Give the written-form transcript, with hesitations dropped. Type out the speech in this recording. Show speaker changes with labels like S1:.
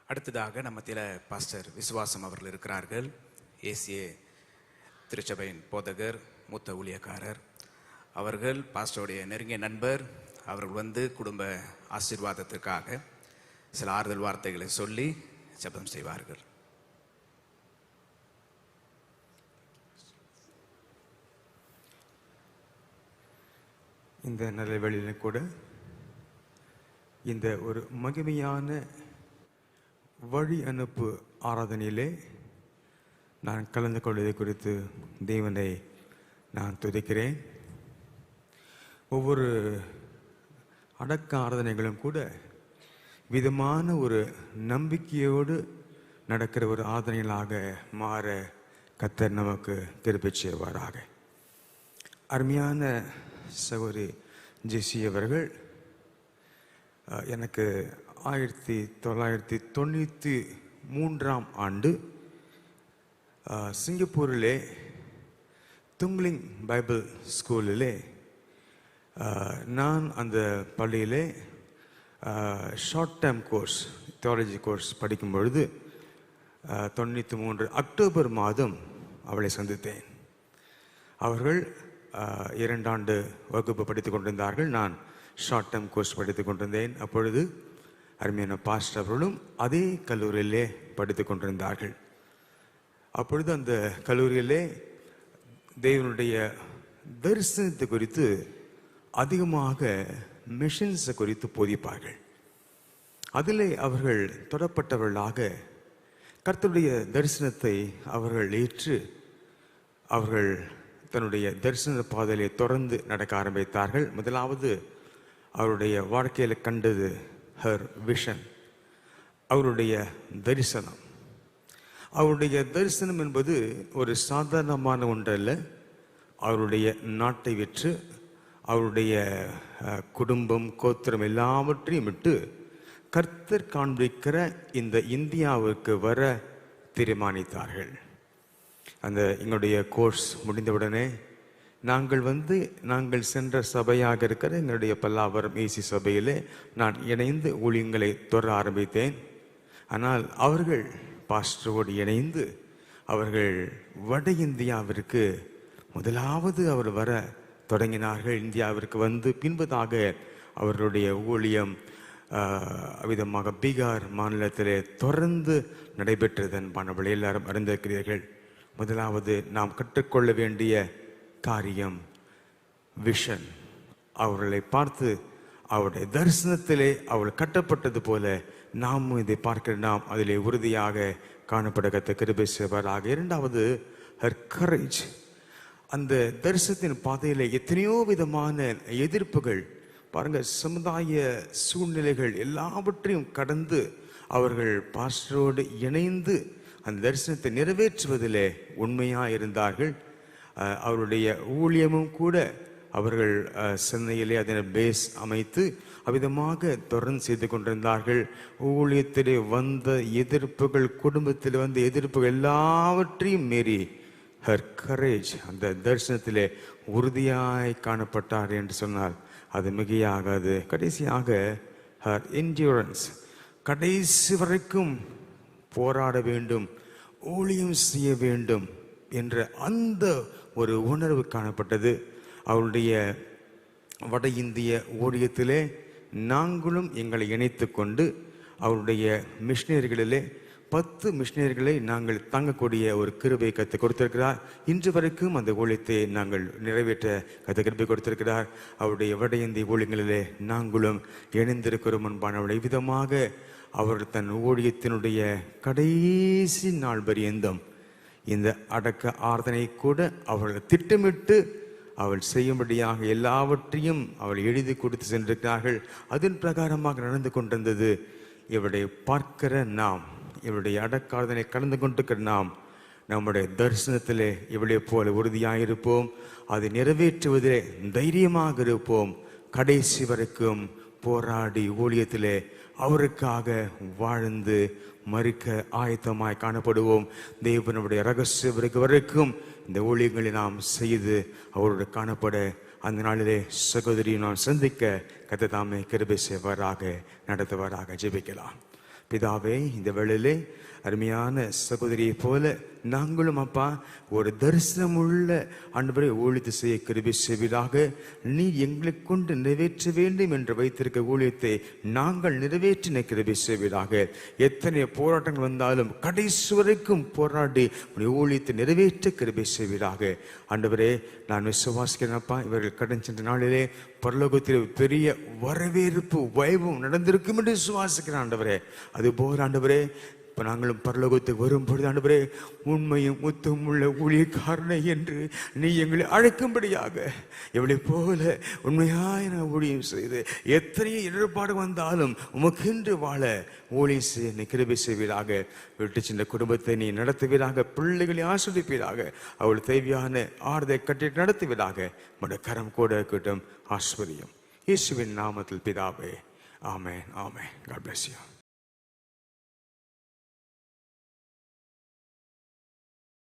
S1: அடுத்ததாக நம்ம பாஸ்டர் விசுவாசம் அவர்கள் இருக்கிறார்கள். ஏசிஏ திருச்சபையின் போதகர், மூத்த ஊழியக்காரர் அவர்கள், பாஸ்டருடைய நெருங்கிய நண்பர். அவர்கள் குடும்ப ஆசீர்வாதத்திற்காக சில ஆறுதல் வார்த்தைகளை சொல்லி ஜெபம் செய்வார்கள்.
S2: இந்த நல்ல வேளையிலும் கூட இந்த ஒரு மகிமையான வழி அனுப்பு ஆராதனையிலே நான் கலந்து கொள்வதை குறித்து தேவனை நான் துதிக்கிறேன். ஒவ்வொரு அடக்க ஆராதனைகளும் கூட விதமான ஒரு நம்பிக்கையோடு நடக்கிற ஒரு ஆராதனைகளாக மாற கர்த்தர் நமக்கு கிருபை செய்வாராக. அருமையான சகோதரி ஜெசி அவர்கள் எனக்கு 1993 சிங்கப்பூரிலே துங்லிங் பைபிள் ஸ்கூலிலே நான் அந்த பள்ளியிலே short term course, theology course படிக்கும் பொழுது 93 அக்டோபர் மாதம் அவளை சந்தித்தேன். அவர்கள் 2 ஆண்டு வகுப்பு படித்துக் கொண்டிருந்தார்கள். நான் ஷார்ட் டேர்ம் கோர்ஸ் படித்துக் கொண்டிருந்தேன். அப்பொழுது அருமையான பாஸ்டர் அவர்களும் அதே கல்லூரியிலே படித்துக் கொண்டிருந்தார்கள். அப்பொழுது அந்த கல்லூரியிலே தேவனுடைய தரிசனத்தை குறித்து அதிகமாக மிஷன்ஸை குறித்து போதிப்பார்கள். அதிலே அவர்கள் தொடப்பட்டவர்களாக கர்த்தருடைய தரிசனத்தை அவர்கள் ஏற்று அவர்கள் தன்னுடைய தரிசன பாதையிலே தொடர்ந்து நடக்க ஆரம்பித்தார்கள். முதலாவது அவருடைய வாழ்க்கையில் கண்டது ஹர் விஷன், அவருடைய தரிசனம். அவருடைய தரிசனம் என்பது ஒரு சாதாரணமான ஒன்றல்ல. அவருடைய நாட்டை விற்று அவருடைய குடும்பம், கோத்திரம் எல்லாவற்றையும் விட்டு கர்த்தர் காண்பிக்கிற இந்த இந்தியாவுக்கு வர தீர்மானித்தார்கள். அந்த எங்களுடைய கோர்ஸ் முடிந்தவுடனே நாங்கள் சென்ற சபையாக இருக்கிற எங்களுடைய பல்லாவரம் ஏசி சபையிலே நான் இணைந்து ஊழியங்களை தொடர ஆரம்பித்தேன். ஆனால் அவர்கள் பாஸ்டரோடு இணைந்து அவர்கள் வட இந்தியாவிற்கு முதலாவது அவர் வர தொடங்கினார்கள். இந்தியாவிற்கு பின்பதாக அவர்களுடைய ஊழியம் விதமாக பீகார் மாநிலத்திலே தொடர்ந்து நடைபெற்றது. அன்பானவர்களே, எல்லாரும் அறிந்திருக்கிறீர்கள். முதலாவது நாம் கற்றுக்கொள்ள வேண்டிய காரியம் விஷன். அவர்களை பார்த்து அவருடைய தரிசனத்திலே அவள் கட்டப்பட்டது போல நாமும் இதை பார்க்கிற நாம் அதிலே உறுதியாக காணப்பட கத்த கிருபை செய்வாராக. இரண்டாவது ஹர் கரேஜ். அந்த தரிசனத்தின் பாதையிலே எத்தனையோ விதமான எதிர்ப்புகள் பாருங்க, சமுதாய சூழ்நிலைகள் எல்லாவற்றையும் கடந்து அவர்கள் பாஸ்டரோடு இணைந்து அந்த தரிசனத்தை நிறைவேற்றுவதிலே உண்மையாக இருந்தார்கள். அவருடைய ஊழியமும் கூட அவர்கள் சென்னையிலே அதனை பேஸ் அமைத்து அவ்விதமாக தொடர்ந்து செய்து கொண்டிருந்தார்கள். ஊழியத்திலே வந்த எதிர்ப்புகள், குடும்பத்தில் வந்த எதிர்ப்புகள் எல்லாவற்றையும் மீறி ஹர் கரேஜ், அந்த தரிசனத்திலே உறுதியாய் காணப்பட்டார் என்று சொன்னால் அது மிகையாகாது. கடைசியாக ஹர் என்டியூரன்ஸ், கடைசி வரைக்கும் போராட வேண்டும், ஊழியம் செய்ய வேண்டும் என்ற அந்த ஒரு உணர்வு காணப்பட்டது. அவருடைய வட இந்திய ஊழியத்திலே நாங்களும் எங்களை இணைத்து கொண்டு அவருடைய மிஷினரிகளிலே 10 மிஷினரிகளை நாங்கள் தங்கக்கூடிய ஒரு கிருபை கற்றுக் கொடுத்திருக்கிறார். இன்று வரைக்கும் அந்த ஊழியத்தை நாங்கள் நிறைவேற்ற கற்றுக் கிருபை கொடுத்திருக்கிறார். அவருடைய வட இந்திய ஊழியங்களிலே நாங்களும் இணைந்திருக்கிறோம். அன்பானவர்களை, விதமாக அவர் தன் ஊழியத்தினுடைய கடைசி நாள் பரியந்தம் இந்த அடக்க ஆராதனை கூட அவர்கள் திட்டமிட்டு அவள் செய்யும்படியாக எல்லாவற்றையும் அவள் எழுதி கொடுத்து சென்றிருக்கிறார்கள். அதன் பிரகாரமாக நடந்து கொண்டிருந்தது. இவருடைய பார்க்கிற நாம், இவருடைய அடக்க ஆராதனை கலந்து கொண்டிருக்கிற நாம் நம்முடைய தரிசனத்திலே இவளை போல உறுதியாக இருப்போம். அதை நிறைவேற்றுவதிலே தைரியமாக இருப்போம். கடைசி வரைக்கும் போராடி ஊழியத்திலே அவருக்காக வாழ்ந்து மறிக்க ஆயத்தமாய் காணப்படுவோம். தேவனுடைய ரகசிய வரைக்கும் இந்த ஊழியங்களை நாம் செய்து அவரோடு காணப்பட அந்த நாளிலே சகோதரியை நான் சந்திக்க கர்த்தர் தாமே கிருபை செய்வாராக, நடத்துவாராக. ஜெபிக்கலாம். பிதாவே, இந்த வேளையிலே அருமையான சகோதரியை போல நாங்களும் அப்பா ஒரு தரிசனம் உள்ள ஆண்டவரை ஊழியத்தை செய்ய கிருபை செய்வீராக. நீ எங்களை கொண்டு நிறைவேற்ற வேண்டும் என்று வைத்திருக்க ஊழியத்தை நாங்கள் நிறைவேற்றின கிருபை செய்வீராக. எத்தனை போராட்டங்கள் வந்தாலும் கடைசி வரைக்கும் போராடி ஊழியத்தை நிறைவேற்ற கிருபை செய்வீராக. ஆண்டவரே, நான் விசுவாசிக்கிறேன் அப்பா, இவர்கள் கடன் சென்ற நாளிலே பரலோகத்தில் பெரிய வரவேற்பு வைபவம் நடந்திருக்கும் என்று விசுவாசிக்கிறேன் ஆண்டவரே. அதுபோல் ஆண்டவரே, இப்போ நாங்களும் பரலோகத்துக்கு வரும்பொழுது ஆண்டவரே, உண்மையும் முத்தம் உள்ள ஊழியக்காரனை என்று நீ எங்களை அழைக்கும்படியாக எவளை போல உண்மையாய் நான் ஊழியம் செய்து எத்தனையோ இடர்பாடு வந்தாலும் உமக்கென்று வாழ ஊழியம் செய்ய நீ கிருபை செய்வீராக. விட்டு சென்ற குடும்பத்தை நீ நடத்துவீராக. பிள்ளைகளை ஆஸ்வதிப்பீராக. அவள் தேவையான ஆறுதை கட்டி நடத்துவீராக. உடைய கரம் கூட இருக்கட்டும். ஆஸ்வதியம் இயேசுவின் நாமத்தில் பிதாவே. ஆமென், ஆமென். God bless you.